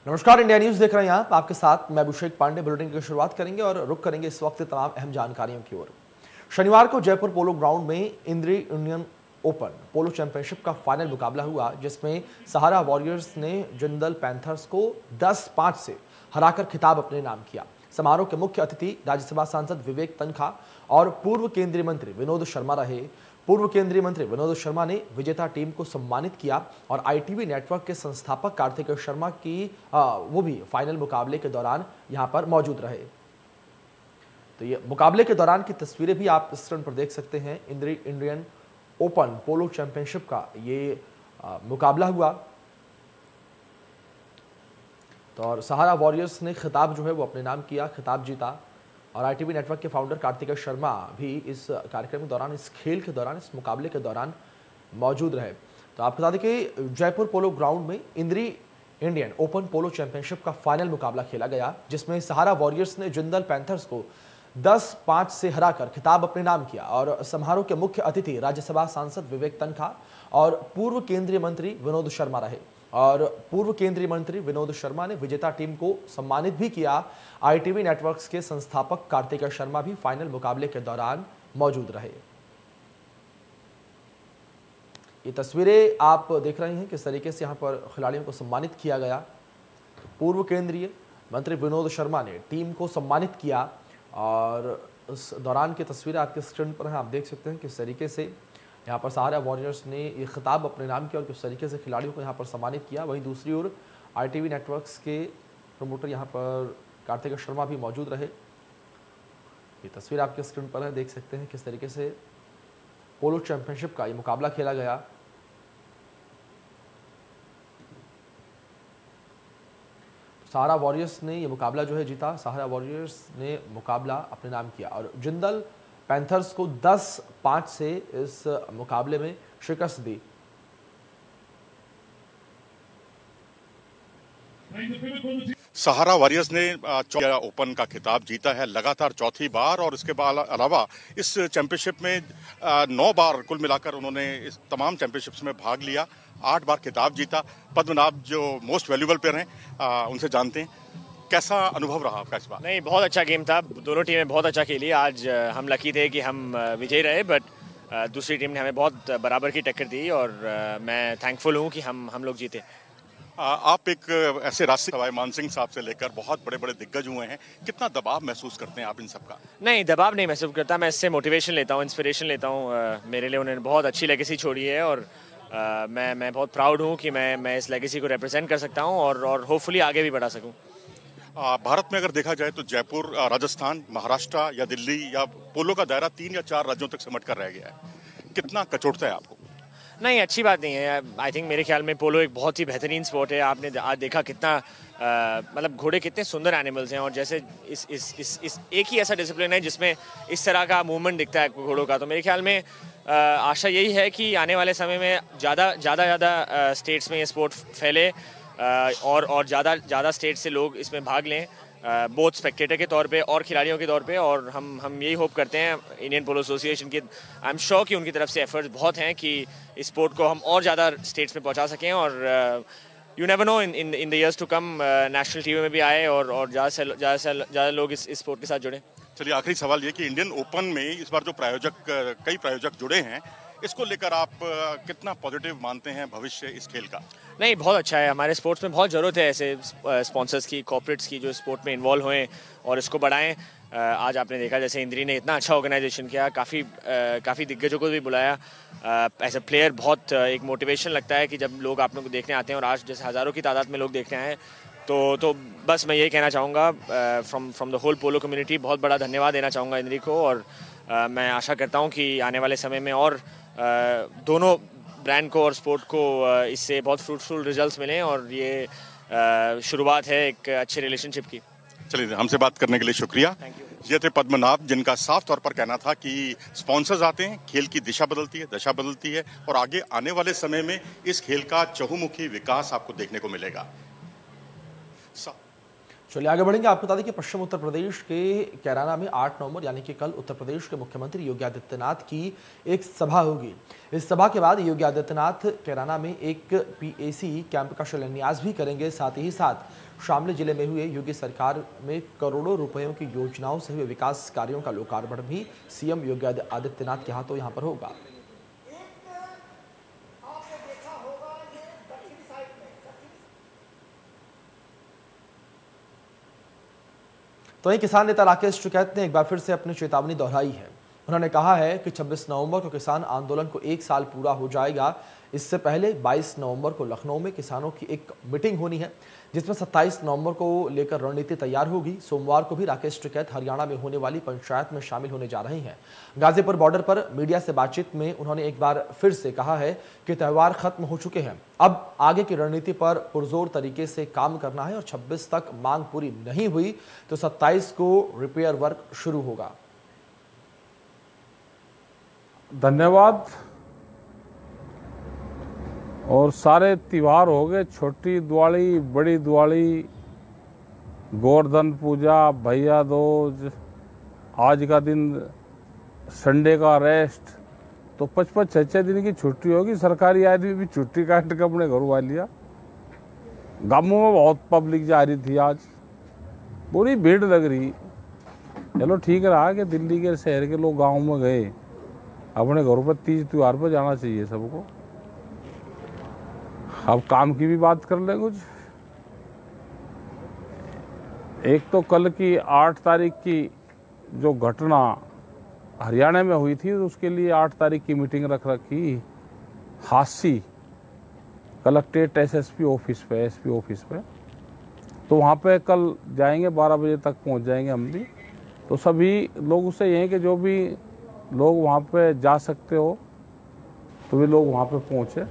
नमस्कार, India news देख रहे हैं आप। आपके साथ मैं अभिषेक पांडे। बुलेटिन की शुरुआत करेंगे और रुक करेंगे इस वक्त तमाम अहम जानकारियों की ओर। शनिवार को जयपुर पोलो ग्राउंड में इंद्री इंडियन ओपन पोलो चैंपियनशिप का फाइनल मुकाबला हुआ, जिसमें सहारा वॉरियर्स ने जिंदल पैंथर्स को 10-5 से हराकर खिताब अपने नाम किया। समारोह के मुख्य अतिथि राज्यसभा सांसद विवेक तनखा और पूर्व केंद्रीय मंत्री विनोद शर्मा रहे। पूर्व केंद्रीय मंत्री विनोद शर्मा ने विजेता टीम को सम्मानित किया और आईटीवी नेटवर्क के संस्थापक कार्तिक शर्मा की वो भी फाइनल मुकाबले के दौरान यहां पर मौजूद रहे। तो ये मुकाबले के दौरान की तस्वीरें भी आप स्क्रीन पर देख सकते हैं। इंद्री इंडियन ओपन पोलो चैंपियनशिप का ये मुकाबला हुआ तो और सहारा वॉरियर्स ने खिताब जो है वो अपने नाम किया, खिताब जीता। और आईटीवी नेटवर्क के फाउंडर कार्तिक शर्मा भी इस कार्यक्रम के दौरान, इस खेल के दौरान, इस मुकाबले के दौरान मौजूद रहे। तो आपको बता दें कि जयपुर पोलो ग्राउंड में इंद्री इंडियन ओपन पोलो चैंपियनशिप का फाइनल मुकाबला खेला गया, जिसमें सहारा वॉरियर्स ने जिंदल पैंथर्स को 10-5 से हराकर खिताब अपने नाम किया। और समारोह के मुख्य अतिथि राज्यसभा सांसद विवेक तनखा और पूर्व केंद्रीय मंत्री विनोद शर्मा रहे। और पूर्व केंद्रीय मंत्री विनोद शर्मा ने विजेता टीम को सम्मानित भी किया। आईटीवी नेटवर्क्स के संस्थापक कार्तिक शर्मा भी फाइनल मुकाबले के दौरान मौजूद रहे। ये तस्वीरें आप देख रहे हैं किस तरीके से यहां पर खिलाड़ियों को सम्मानित किया गया। पूर्व केंद्रीय मंत्री विनोद शर्मा ने टीम को सम्मानित किया और उस दौरान की तस्वीरें आपके स्क्रीन पर हैं। आप देख सकते हैं किस तरीके से यहाँ पर सहारा वॉरियर्स ने ये खिताब अपने नाम किया और किस तरीके से खिलाड़ियों को यहाँ पर सम्मानित किया। वहीं दूसरी ओर आईटीवी नेटवर्क्स के प्रमोटर यहाँ पर कार्तिक शर्मा भी मौजूद रहे। ये तस्वीर आपके स्क्रीन पर है, देख सकते हैं किस तरीके से पोलो चैंपियनशिप का ये मुकाबला खेला गया। सहारा वॉरियर्स ने ये मुकाबला जो है जीता। सहारा वॉरियर्स ने मुकाबला अपने नाम किया और जिंदल पैंथर्स को 10-5 से इस मुकाबले में शिकस्त दी। सहारा वॉरियर्स ने ओपन का खिताब जीता है लगातार चौथी बार, और इसके अलावा इस चैंपियनशिप में 9 बार कुल मिलाकर उन्होंने इस तमाम चैंपियनशिप्स में भाग लिया, 8 बार खिताब जीता। पद्मनाभ जो मोस्ट वैल्यूएबल प्लेयर हैं उनसे जानते हैं, कैसा अनुभव रहा आपका इस बार? नहीं, बहुत अच्छा गेम था। दोनों टीमें बहुत अच्छा खेली। आज हम लकी थे कि हम विजयी रहे, बट दूसरी टीम ने हमें बहुत बराबर की टक्कर दी और मैं थैंकफुल हूँ कि हम लोग जीते। आप एक ऐसे राष्ट्रीय सवाई मानसिंह साहब से लेकर बहुत बड़े बड़े दिग्गज हुए हैं, कितना दबाव महसूस करते हैं आप इन सब का? नहीं, दबाव नहीं महसूस करता। मैं इससे मोटिवेशन लेता हूँ, इंस्पिरेशन लेता हूँ। मेरे लिए उन्होंने बहुत अच्छी लेगेसी छोड़ी है और मैं बहुत प्राउड हूँ कि मैं इस लेगेसी को रिप्रेजेंट कर सकता हूँ और होपफुली आगे भी बढ़ा सकूँ। भारत में अगर देखा जाए तो जयपुर, राजस्थान, महाराष्ट्र या दिल्ली या पोलो का दायरा 3 या 4 राज्यों तक सिमट कर रह गया है, कितना कचोटता है आपको? नहीं, अच्छी बात नहीं है। आई थिंक मेरे ख्याल में पोलो एक बहुत ही बेहतरीन स्पोर्ट है। आपने आज देखा कितना मतलब घोड़े कितने सुंदर एनिमल्स हैं, और जैसे इस एक ही ऐसा डिसिप्लिन है जिसमें इस तरह का मूवमेंट दिखता है घोड़ों का। तो मेरे ख्याल में आशा यही है कि आने वाले समय में ज़्यादा स्टेट्स में ये स्पोर्ट फैले और ज़्यादा स्टेट से लोग इसमें भाग लें, बोथ स्पेक्टेटर के तौर पे और खिलाड़ियों के तौर पे। और हम यही होप करते हैं इंडियन पोलो एसोसिएशन की, आई एम श्योर कि उनकी तरफ से एफर्ट्स बहुत हैं कि इस स्पोर्ट को हम और ज़्यादा स्टेट्स में पहुंचा सकें। और you never know, in the years to come national TV में भी आए और ज़्यादा लोग इस स्पोर्ट के साथ जुड़े। चलिए, आखिरी सवाल ये कि इंडियन ओपन में इस बार जो कई प्रायोजक जुड़े हैं, इसको लेकर आप कितना पॉजिटिव मानते हैं भविष्य इस खेल का? नहीं, बहुत अच्छा है। हमारे स्पोर्ट्स में बहुत ज़रूरत है ऐसे स्पॉन्सर्स की, कॉर्पोरेट्स की, जो स्पोर्ट में इन्वॉल्व हुए और इसको बढ़ाएं। आज आपने देखा जैसे इंद्री ने इतना अच्छा ऑर्गेनाइजेशन किया, काफ़ी दिग्गजों को भी बुलाया एज अ प्लेयर। बहुत एक मोटिवेशन लगता है कि जब लोग आप लोग को देखने आते हैं, और आज जैसे हज़ारों की तादाद में लोग देखने आए, तो बस मैं यही कहना चाहूँगा from the whole polo community, बहुत बड़ा धन्यवाद देना चाहूँगा इंद्री को। और मैं आशा करता हूँ कि आने वाले समय में और दोनों ब्रांड को और स्पोर्ट को इससे बहुत फ्रूटफुल रिजल्ट्स मिलें, और ये शुरुआत है एक अच्छे रिलेशनशिप की। चलिए, हमसे बात करने के लिए शुक्रिया। Thank you. ये थे पद्मनाभ, जिनका साफ तौर पर कहना था कि स्पॉन्सर्स आते हैं, खेल की दिशा बदलती है, दशा बदलती है, और आगे आने वाले समय में इस खेल का चहुमुखी विकास आपको देखने को मिलेगा। चलिए आगे बढ़ेंगे। आपको बता दें कि पश्चिम उत्तर प्रदेश के कैराना में 8 नवंबर यानी कि कल उत्तर प्रदेश के मुख्यमंत्री योगी आदित्यनाथ की एक सभा होगी। इस सभा के बाद योगी आदित्यनाथ कैराना में एक पीएसी कैंप का शिलान्यास भी करेंगे। साथ ही साथ शामली जिले में हुए योगी सरकार में करोड़ों रुपयों की योजनाओं से हुए विकास कार्यों का लोकार्पण भी सीएम योगी आदित्यनाथ के हाथों यहां पर होगा। तो वहीं किसान नेता राकेश टिकैत ने एक बार फिर से अपनी चेतावनी दोहराई है। उन्होंने कहा है कि 26 नवंबर को किसान आंदोलन को 1 साल पूरा हो जाएगा। इससे पहले 22 नवंबर को लखनऊ में किसानों की एक मीटिंग होनी है, जिसमें 27 नवंबर को लेकर रणनीति तैयार होगी। सोमवार को भी राकेश टिकैत हरियाणा में होने वाली पंचायत में शामिल होने जा रहे हैं। गाजीपुर बॉर्डर पर मीडिया से बातचीत में उन्होंने एक बार फिर से कहा है कि त्यौहार खत्म हो चुके हैं, अब आगे की रणनीति पर पुरजोर तरीके से काम करना है और 26 तक मांग पूरी नहीं हुई तो 27 को रिपेयर वर्क शुरू होगा। धन्यवाद। और सारे त्योहार हो गए, छोटी दिवाली, बड़ी दिवाली, गोवर्धन पूजा, भैया दूज, आज का दिन संडे का रेस्ट, तो 55-6 दिन की छुट्टी होगी। सरकारी आदमी भी छुट्टी काट के अपने घर आ लिया। गांवों में बहुत पब्लिक जा रही थी, आज पूरी भीड़ लग रही। चलो ठीक रहा कि दिल्ली के शहर के लोग गाँव में गए, अपने घरों पर तीज त्योहार पर जाना चाहिए सबको। अब काम की भी बात कर लें कुछ। एक तो कल की 8 तारीख की जो घटना हरियाणा में हुई थी, उसके लिए 8 तारीख की मीटिंग रख रखी हासी कलेक्ट्रेट एसएसपी ऑफिस पे, एसपी ऑफिस पे। तो वहाँ पे कल जाएंगे, 12 बजे तक पहुँच जाएंगे हम भी। तो सभी लोग उससे ये हैं कि जो भी लोग वहाँ पे जा सकते हो तो वे लोग वहाँ पे पहुँचे।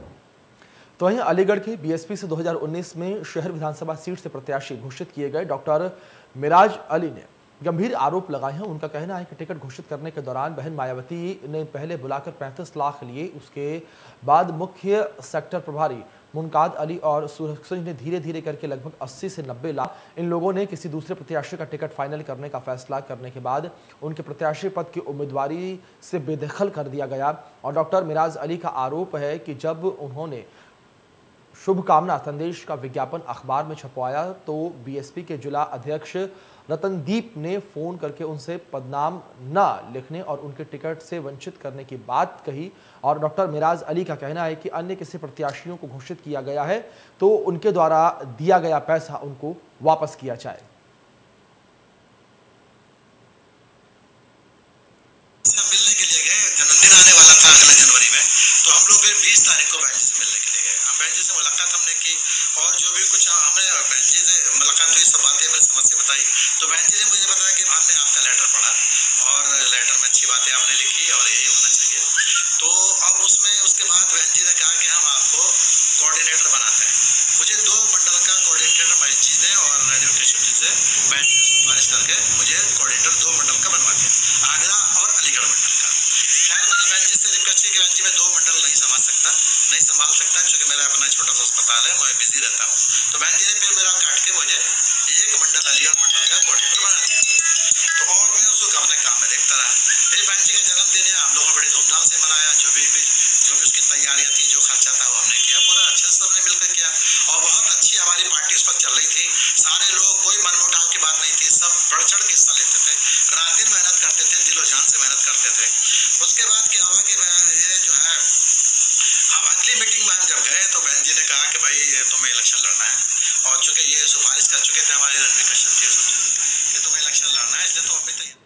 तो वहीं अलीगढ़ के बीएसपी से 2019 में शहर विधानसभा सीट से प्रत्याशी घोषित किए गए डॉक्टर मिराज अली ने गंभीर आरोप लगाए हैं। उनका कहना है कि टिकट घोषित करने के दौरान बहन मायावती ने पहले बुलाकर 35 लाख लिए, उसके बाद मुख्य सेक्टर प्रभारी मुनकाद अली और सूरज सिंह ने धीरे धीरे करके लगभग 80 से 90 लाख। इन लोगों ने किसी दूसरे प्रत्याशी का टिकट फाइनल करने का फैसला करने के बाद उनके प्रत्याशी पद की उम्मीदवारी से बेदखल कर दिया गया। और डॉक्टर मिराज अली का आरोप है कि जब उन्होंने शुभकामना संदेश का विज्ञापन अखबार में छपवाया तो बीएसपी के जिला अध्यक्ष रतनदीप ने फोन करके उनसे पदनाम न लिखने और उनके टिकट से वंचित करने की बात कही। और डॉक्टर मिराज अली का कहना है कि अन्य किसी प्रत्याशियों को घोषित किया गया है तो उनके द्वारा दिया गया पैसा उनको वापस किया जाए। मिलने के लिए गए, जन्मदिन आने वाला था अगले जनवरी में, तो हम लोग फिर 20 तारीख को बहन जी से मिलने के लिए गए। हम बहन जी से मुलाकात हमने की और जो भी कुछ हमने बहन जी से मुलाकात हुई, सब बातें अपनी समस्या बताई। तो बहन जी ने मुझे बताया कि हमने आपका लेटर पढ़ा और लेटर में अच्छी बातें आपने लिखी और यही होना चाहिए। तो अब उसमें उसके बाद बहन जी ने कहा कि हम आपको कोऑर्डिनेटर बनाते हैं। मुझे 2 मंडल का कोऑर्डिनेटर बहन जी ने और रेडियो केशव जी से बहन जी ने सिफारिश करके मुझे कोऑर्डिनेटर 2 मंडल का बनवा दिया, आगरा और अलीगढ़ मंडल का। खैर मैंने बहन जी से रिक्वेस्ट की कि बहन जी मैं 2 मंडल नहीं संभाल सकता क्योंकि मेरा अपना छोटा सा अस्पताल है, मैं बिजी रहता हूँ। तो बहन जी ने फिर मेरा काट के मुझे 1 मंडल अलीगढ़ मंडल का कोऑर्डिनेटर बना दिया। तो और मैं उसको अपने काम में देखता रहा। फिर बहन जी का जन्मदिन है, हम लोगों ने बड़ी धूमधाम से मनाया। जो भी उसकी तैयारियां थी, जो खर्चा था वो हमने किया, पूरा अच्छे से सबने मिलकर किया और बहुत अच्छी हमारी पार्टी उस वक्त चल रही थी। सारे लोग, कोई मनमुटाव की बात नहीं थी, सब बढ़ चढ़ के हिस्सा लेते थे, रात दिन मेहनत करते थे, दिलो जान से मेहनत करते थे। उसके बाद क्या हुआ कि ये जो है, अब अगली मीटिंग में हम जब गए तो बहन जी ने कहा कि भाई तुम्हें इलेक्शन लड़ना है और चूंकि ये सिफारिश कर चुके थे हमारे रणवीर कश्यप जी कि तुम्हें इलेक्शन लड़ना है, इसलिए तुम अभी तैयार।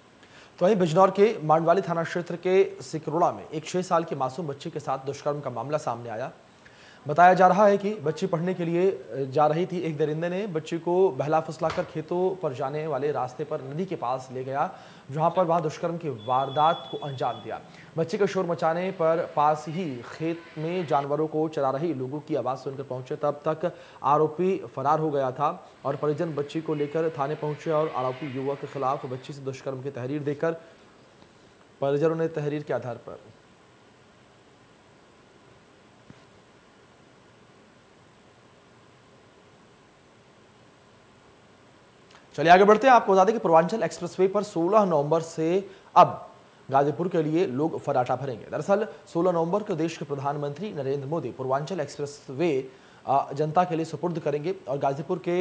तो वहीं बिजनौर के मांडवाली थाना क्षेत्र के सिकरोड़ा में एक 6 साल की मासूम बच्ची के साथ दुष्कर्म का मामला सामने आया। बताया जा रहा है कि बच्ची पढ़ने के लिए जा रही थी। एक दरिंदे ने बच्ची को बहला फुसलाकर खेतों पर जाने वाले रास्ते पर नदी के पास ले गया, जहां पर वह दुष्कर्म की वारदात को अंजाम दिया। बच्ची के शोर मचाने पर पास ही खेत में जानवरों को चरा रही लोगों की आवाज़ सुनकर पहुंचे, तब तक आरोपी फरार हो गया था और परिजन बच्ची को लेकर थाने पहुंचे और आरोपी युवक के खिलाफ बच्ची से दुष्कर्म की तहरीर देकर परिजनों ने तहरीर के आधार पर चलिए आगे बढ़ते हैं। आपको बता दें कि पूर्वांचल एक्सप्रेसवे पर 16 नवंबर से अब गाजीपुर के लिए लोग फर्राटा भरेंगे। दरअसल 16 नवंबर को देश के प्रधानमंत्री नरेंद्र मोदी पूर्वांचल एक्सप्रेसवे जनता के लिए सुपुर्द करेंगे और गाजीपुर के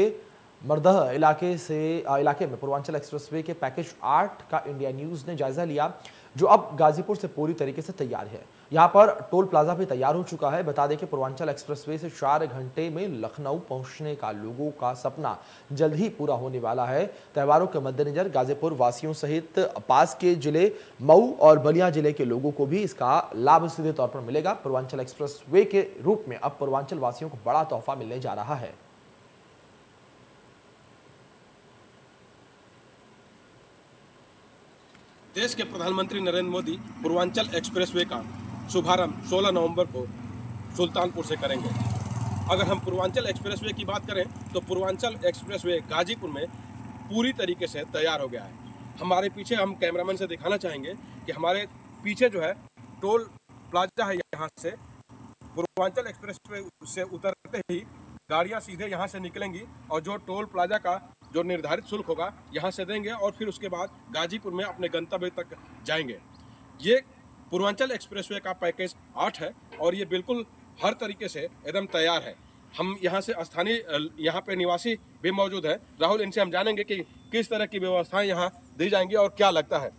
मरदह इलाके में पूर्वांचल एक्सप्रेसवे के पैकेज 8 का इंडिया न्यूज ने जायजा लिया, जो अब गाजीपुर से पूरी तरीके से तैयार है। यहां पर टोल प्लाजा भी तैयार हो चुका है। बता दें कि पूर्वांचल एक्सप्रेसवे से 4 घंटे में लखनऊ पहुंचने का लोगों का सपना जल्द ही पूरा होने वाला है। त्योहारों के मद्देनजर गाजीपुर वासियों सहित पास के जिले मऊ और बलिया जिले के लोगों को भी इसका लाभ सीधे तौर पर मिलेगा। पूर्वांचल एक्सप्रेसवे के रूप में अब पूर्वांचल वासियों को बड़ा तोहफा मिलने जा रहा है। देश के प्रधानमंत्री नरेंद्र मोदी पूर्वांचल एक्सप्रेसवे का शुभारंभ 16 नवंबर को सुल्तानपुर से करेंगे। अगर हम पूर्वांचल एक्सप्रेसवे की बात करें तो पूर्वांचल एक्सप्रेसवे गाजीपुर में पूरी तरीके से तैयार हो गया है। हमारे पीछे हम कैमरामैन से दिखाना चाहेंगे कि हमारे पीछे जो है टोल प्लाजा है। यहाँ से पूर्वांचल एक्सप्रेसवे से उतरते ही गाड़ियाँ सीधे यहाँ से निकलेंगी और जो टोल प्लाजा का जो निर्धारित शुल्क होगा यहाँ से देंगे और फिर उसके बाद गाजीपुर में अपने गंतव्य तक जाएंगे। ये पूर्वांचल एक्सप्रेसवे का पैकेज 8 है और ये बिल्कुल हर तरीके से एकदम तैयार है। हम यहाँ से स्थानीय यहाँ पे निवासी भी मौजूद हैं। राहुल, इनसे हम जानेंगे कि किस तरह की व्यवस्थाएं यहाँ दी जाएंगी और क्या लगता है।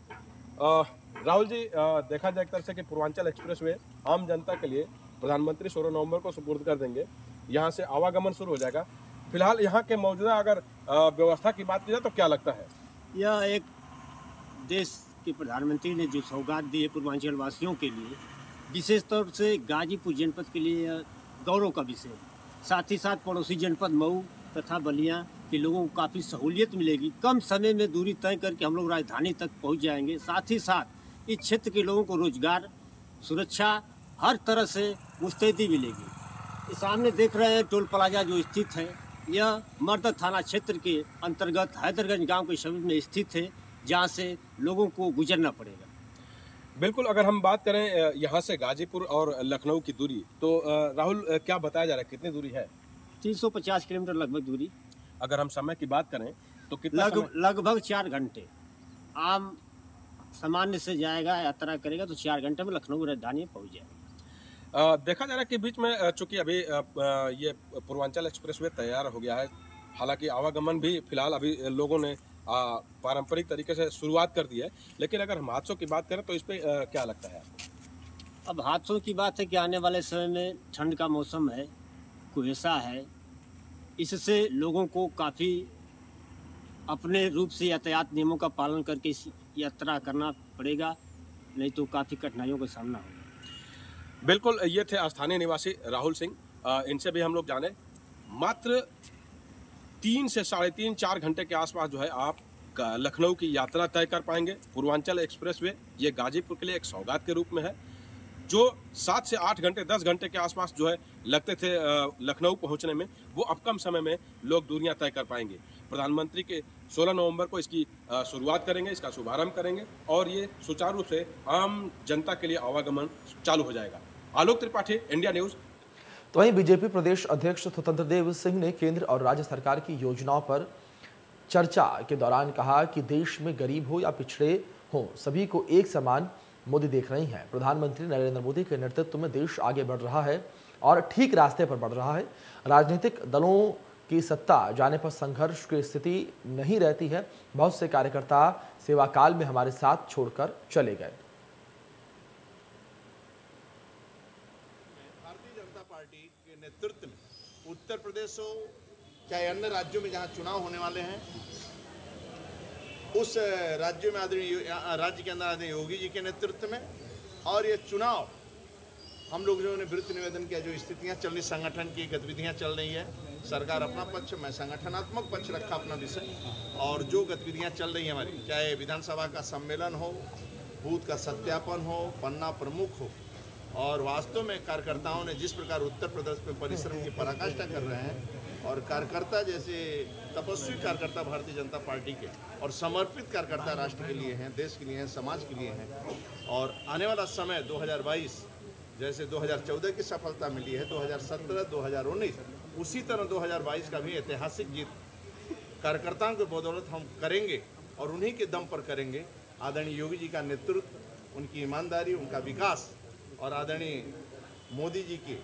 राहुल जी, देखा जाए एक तरह से कि पूर्वांचल एक्सप्रेसवे आम जनता के लिए प्रधानमंत्री 16 नवंबर को सुपुर्द कर देंगे। यहाँ से आवागमन शुरू हो जाएगा। फिलहाल यहाँ के मौजूदा अगर व्यवस्था की बात की जाए तो क्या लगता है? यह एक देश के प्रधानमंत्री ने जो सौगात दी है पूर्वांचल वासियों के लिए, विशेष तौर से गाजीपुर जनपद के लिए गौरव का विषय है। साथ ही साथ पड़ोसी जनपद मऊ तथा बलिया के लोगों को काफ़ी सहूलियत मिलेगी। कम समय में दूरी तय करके हम लोग राजधानी तक पहुँच जाएंगे। साथ ही साथ इस क्षेत्र के लोगों को रोजगार, सुरक्षा, हर तरह से मुस्तैदी मिलेगी। सामने देख रहे हैं टोल प्लाजा जो स्थित है, यह मर्द थाना क्षेत्र के अंतर्गत हैदरगंज गांव के समीप में स्थित है, जहां से लोगों को गुजरना पड़ेगा। बिल्कुल, अगर हम बात करें यहां से गाजीपुर और लखनऊ की दूरी, तो राहुल क्या बताया जा रहा है, कितनी दूरी है? 350 किलोमीटर लगभग दूरी। अगर हम समय की बात करें तो कितना लगभग 4 घंटे। आम सामान्य से जाएगा, यात्रा करेगा तो 4 घंटे में लखनऊ राजधानी पहुँच जाएगा। देखा जा रहा है कि बीच में चूंकि अभी ये पूर्वांचल एक्सप्रेसवे तैयार हो गया है, हालांकि आवागमन भी फिलहाल अभी लोगों ने पारंपरिक तरीके से शुरुआत कर दी है, लेकिन अगर हम हादसों की बात करें तो इस पे क्या लगता है आपको? अब हादसों की बात है कि आने वाले समय में ठंड का मौसम है, कुहेसा है, इससे लोगों को काफ़ी अपने रूप से यातायात नियमों का पालन करके यात्रा करना पड़ेगा, नहीं तो काफ़ी कठिनाइयों का सामना होगा। बिल्कुल, ये थे स्थानीय निवासी राहुल सिंह। इनसे भी हम लोग जाने। मात्र 3 से 3.5-4 घंटे के आसपास जो है आप लखनऊ की यात्रा तय कर पाएंगे। पूर्वांचल एक्सप्रेसवे ये गाजीपुर के लिए एक सौगात के रूप में है। जो 7 से 8 घंटे 10 घंटे के आसपास जो है लगते थे लखनऊ पहुंचने में, वो अब कम समय में लोग दूरियां तय कर पाएंगे। प्रधानमंत्री के 16 नवंबर को इसकी शुरुआत करेंगे, इसका शुभारंभ करेंगे और ये सुचारू रूप से आम जनता के लिए आवागमन चालू हो जाएगा। Alok Tripathi, India news. तो वहीं बीजेपी प्रदेश अध्यक्ष स्वतंत्र देव सिंह ने केंद्र और राज्य सरकार की योजनाओं पर चर्चा के दौरान कहा कि देश में गरीब हो या पिछड़े हो, सभी को एक समान मोदी देख रही हैं। प्रधानमंत्री नरेंद्र मोदी के नेतृत्व में देश आगे बढ़ रहा है और ठीक रास्ते पर बढ़ रहा है। राजनीतिक दलों की सत्ता जाने पर संघर्ष की स्थिति नहीं रहती है। बहुत से कार्यकर्ता सेवा काल में हमारे साथ छोड़कर चले गए। भारतीय जनता पार्टी के नेतृत्व में उत्तर प्रदेश हो चाहे अन्य राज्यों में जहां चुनाव होने वाले हैं, उस राज्य में राज्य के अंदर आदरणीय योगी जी के नेतृत्व में, और ये चुनाव हम लोग जो ने वृत्त निवेदन किया, जो स्थितियां चल रही, संगठन की गतिविधियां चल रही है, सरकार अपना पक्ष, मैं संगठनात्मक पक्ष रखा अपना विषय, और जो गतिविधियां चल रही हैं हमारी, चाहे विधानसभा का सम्मेलन हो, बूथ का सत्यापन हो, पन्ना प्रमुख हो, और वास्तव में कार्यकर्ताओं ने जिस प्रकार उत्तर प्रदेश में परिश्रम की पराकाष्ठा कर रहे हैं, और कार्यकर्ता जैसे तपस्वी कार्यकर्ता भारतीय जनता पार्टी के और समर्पित कार्यकर्ता राष्ट्र के लिए हैं, देश के लिए हैं, समाज के लिए हैं, और आने वाला समय 2022 जैसे 2014 की सफलता मिली है, 2017, 2019, उसी तरह 2022 का भी ऐतिहासिक जीत कार्यकर्ताओं की बदौलत हम करेंगे और उन्हीं के दम पर करेंगे। आदरणीय योगी जी का नेतृत्व, उनकी ईमानदारी, उनका विकास और आदरणीय मोदी जी के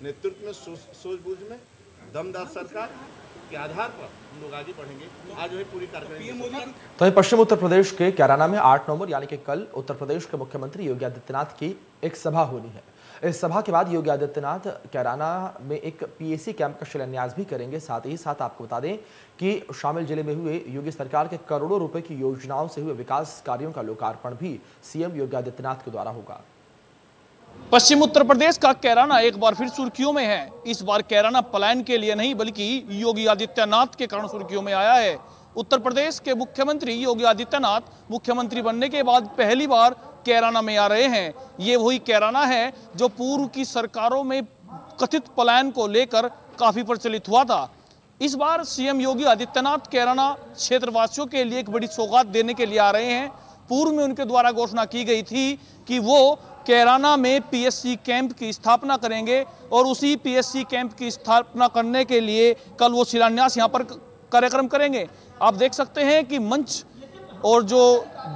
नेतृत्व में, सूझबूझ में, दमदार सरकार के आधार पर हम लोग आगे बढ़ेंगे। आज वही पूरी कार्यक्रम। तो पश्चिम उत्तर प्रदेश के कैराना में 8 नवंबर यानी कि कल उत्तर प्रदेश के मुख्यमंत्री योगी आदित्यनाथ की एक सभा होनी है। इस सभा के बाद योगी आदित्यनाथ कैराना में एक पीएसी कैंप का शिलान्यास भी करेंगे। साथ ही साथ आपको बता दें कि शामिल जिले में हुए योगी सरकार के करोड़ों रुपए की योजनाओं से हुए विकास कार्यों का लोकार्पण भी सीएम योगी आदित्यनाथ के द्वारा होगा। पश्चिम उत्तर प्रदेश का कैराना एक बार फिर सुर्खियों में है। इस बार कैराना पलायन के लिए नहीं बल्कि योगी आदित्यनाथ के कारण सुर्खियों में आया है। उत्तर प्रदेश के मुख्यमंत्री योगी आदित्यनाथ मुख्यमंत्री बनने के बाद पहली बार कैराना में आ रहे हैं। ये वही कैराना है जो पूर्व की सरकारों में कथित पलायन को लेकर काफी प्रचलित हुआ था। इस बार सीएम योगी आदित्यनाथ कैराना क्षेत्रवासियों के लिए एक बड़ी सौगात देने के लिए आ रहे हैं। पूर्व में उनके द्वारा घोषणा की गई थी कि वो कैराना में पीएससी कैंप की स्थापना करेंगे और उसी पीएससी कैंप की स्थापना करने के लिए कल वो शिलान्यास यहाँ पर कार्यक्रम करेंगे। आप देख सकते हैं कि मंच और जो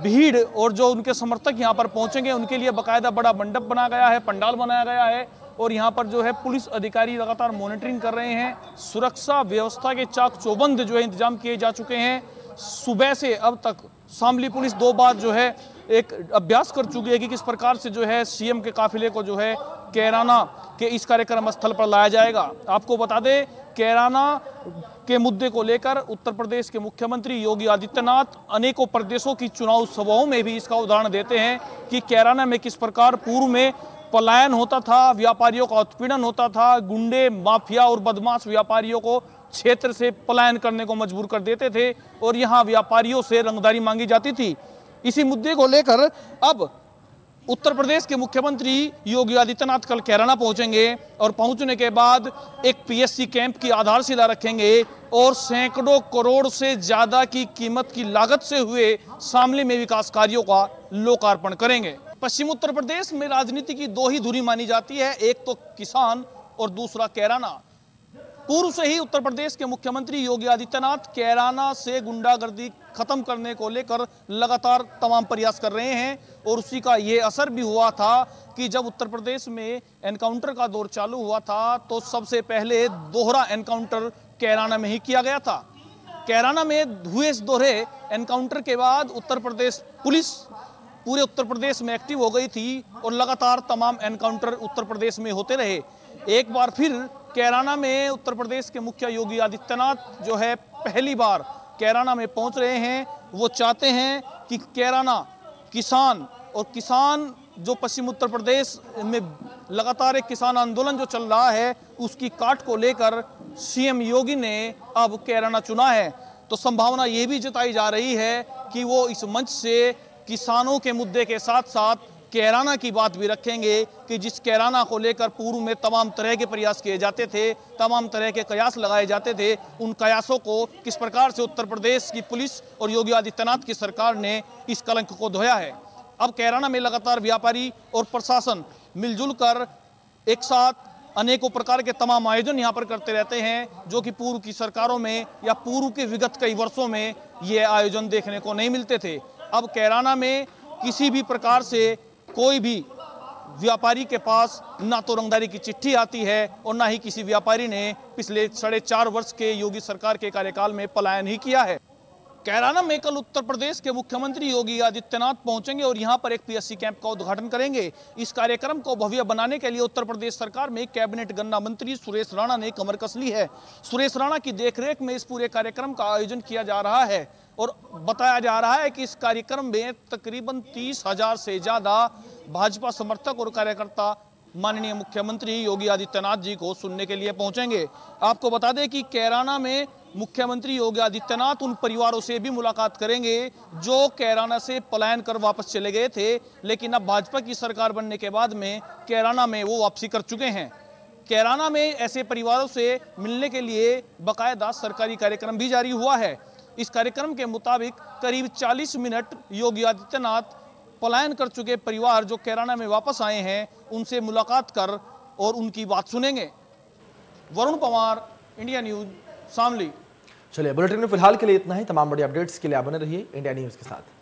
भीड़ और जो उनके समर्थक यहाँ पर पहुंचेंगे उनके लिए बाकायदा बड़ा मंडप बनाया गया है, पंडाल बनाया गया है और यहाँ पर जो है पुलिस अधिकारी लगातार मॉनिटरिंग कर रहे हैं। सुरक्षा व्यवस्था के चाक चौबंद जो है इंतजाम किए जा चुके हैं। सुबह से अब तक शामली पुलिस 2 बार जो है एक अभ्यास कर चुकी है कि किस प्रकार से जो है सीएम के काफिले को जो है कैराना के इस कार्यक्रम स्थल पर लाया जाएगा। आपको बता दें, कैराना के मुद्दे को लेकर उत्तर प्रदेश के मुख्यमंत्री योगी आदित्यनाथ अनेकों प्रदेशों की चुनाव सभाओं में भी इसका उदाहरण देते हैं कि कैराना में किस प्रकार पूर्व में पलायन होता था, व्यापारियों का उत्पीड़न होता था, गुंडे, माफिया और बदमाश व्यापारियों को क्षेत्र से पलायन करने को मजबूर कर देते थे और यहाँ व्यापारियों से रंगदारी मांगी जाती थी। इसी मुद्दे को लेकर अब उत्तर प्रदेश के मुख्यमंत्री योगी आदित्यनाथ कल कैराना पहुंचेंगे और पहुंचने के बाद एक पीएससी कैंप की आधारशिला रखेंगे और सैकड़ों करोड़ से ज्यादा की कीमत की लागत से हुए शामली में विकास कार्यों का लोकार्पण करेंगे। पश्चिम उत्तर प्रदेश में राजनीति की 2 ही धुरी मानी जाती है, एक तो किसान और दूसरा कैराना। पूर्व से ही उत्तर प्रदेश के मुख्यमंत्री योगी आदित्यनाथ कैराना से गुंडागर्दी खत्म करने को लेकर लगातार तमाम प्रयास कर रहे हैं और उसी का ये असर भी हुआ था कि जब उत्तर प्रदेश में एनकाउंटर का दौर चालू हुआ था तो सबसे पहले दोहरा एनकाउंटर कैराना में ही किया गया था। कैराना में हुए इस दोहरे एनकाउंटर के बाद उत्तर प्रदेश पुलिस पूरे उत्तर प्रदेश में एक्टिव हो गई थी और लगातार तमाम एनकाउंटर उत्तर प्रदेश में होते रहे। एक बार फिर कैराना में उत्तर प्रदेश के मुखिया योगी आदित्यनाथ जो है पहली बार कैराना में पहुंच रहे हैं। वो चाहते हैं कि कैराना किसान जो पश्चिम उत्तर प्रदेश में लगातार एक किसान आंदोलन जो चल रहा है उसकी काट को लेकर सीएम योगी ने अब कैराना चुना है। तो संभावना ये भी जताई जा रही है कि वो इस मंच से किसानों के मुद्दे के साथ साथ कैराना की बात भी रखेंगे कि जिस कैराना को लेकर पूर्व में तमाम तरह के प्रयास किए जाते थे, तमाम तरह के कयास लगाए जाते थे, उन कयासों को किस प्रकार से उत्तर प्रदेश की पुलिस और योगी आदित्यनाथ की सरकार ने इस कलंक को धोया है। अब कैराना में लगातार व्यापारी और प्रशासन मिलजुल कर एक साथ अनेकों प्रकार के तमाम आयोजन यहाँ पर करते रहते हैं जो कि पूर्व की सरकारों में या पूर्व के विगत कई वर्षों में ये आयोजन देखने को नहीं मिलते थे। अब कैराना में किसी भी प्रकार से कोई भी व्यापारी के पास ना तो रंगदारी की चिट्ठी आती है और ना ही किसी व्यापारी ने पिछले 4.5 वर्ष के योगी सरकार के कार्यकाल में पलायन ही किया है। कैराना में कल उत्तर प्रदेश के मुख्यमंत्री योगी आदित्यनाथ पहुंचेंगे और यहां पर एक पीएससी कैंप का उद्घाटन करेंगे। इस कार्यक्रम को भव्य बनाने के लिए उत्तर प्रदेश सरकार में कैबिनेट गन्ना मंत्री सुरेश राणा ने कमर कस ली है। सुरेश राणा की देखरेख में इस पूरे कार्यक्रम का आयोजन किया जा रहा है और बताया जा रहा है कि इस कार्यक्रम में तकरीबन 30,000 से ज्यादा भाजपा समर्थक और कार्यकर्ता माननीय मुख्यमंत्री योगी आदित्यनाथ जी को सुनने के लिए पहुंचेंगे। आपको बता दें कि कैराना में मुख्यमंत्री योगी आदित्यनाथ उन परिवारों से भी मुलाकात करेंगे जो कैराना से पलायन कर वापस चले गए थे, लेकिन अब भाजपा की सरकार बनने के बाद में कैराना में वो वापसी कर चुके हैं। कैराना में ऐसे परिवारों से मिलने के लिए बाकायदा सरकारी कार्यक्रम भी जारी हुआ है। इस कार्यक्रम के मुताबिक करीब 40 मिनट योगी आदित्यनाथ पलायन कर चुके परिवार जो कैराना में वापस आए हैं उनसे मुलाकात कर और उनकी बात सुनेंगे। Varun Pawar, India news, Shamli. चलिए, बुलेटिन में फिलहाल के लिए इतना ही। तमाम बड़ी अपडेट्स के लिए आप बने रहिए इंडिया न्यूज के साथ।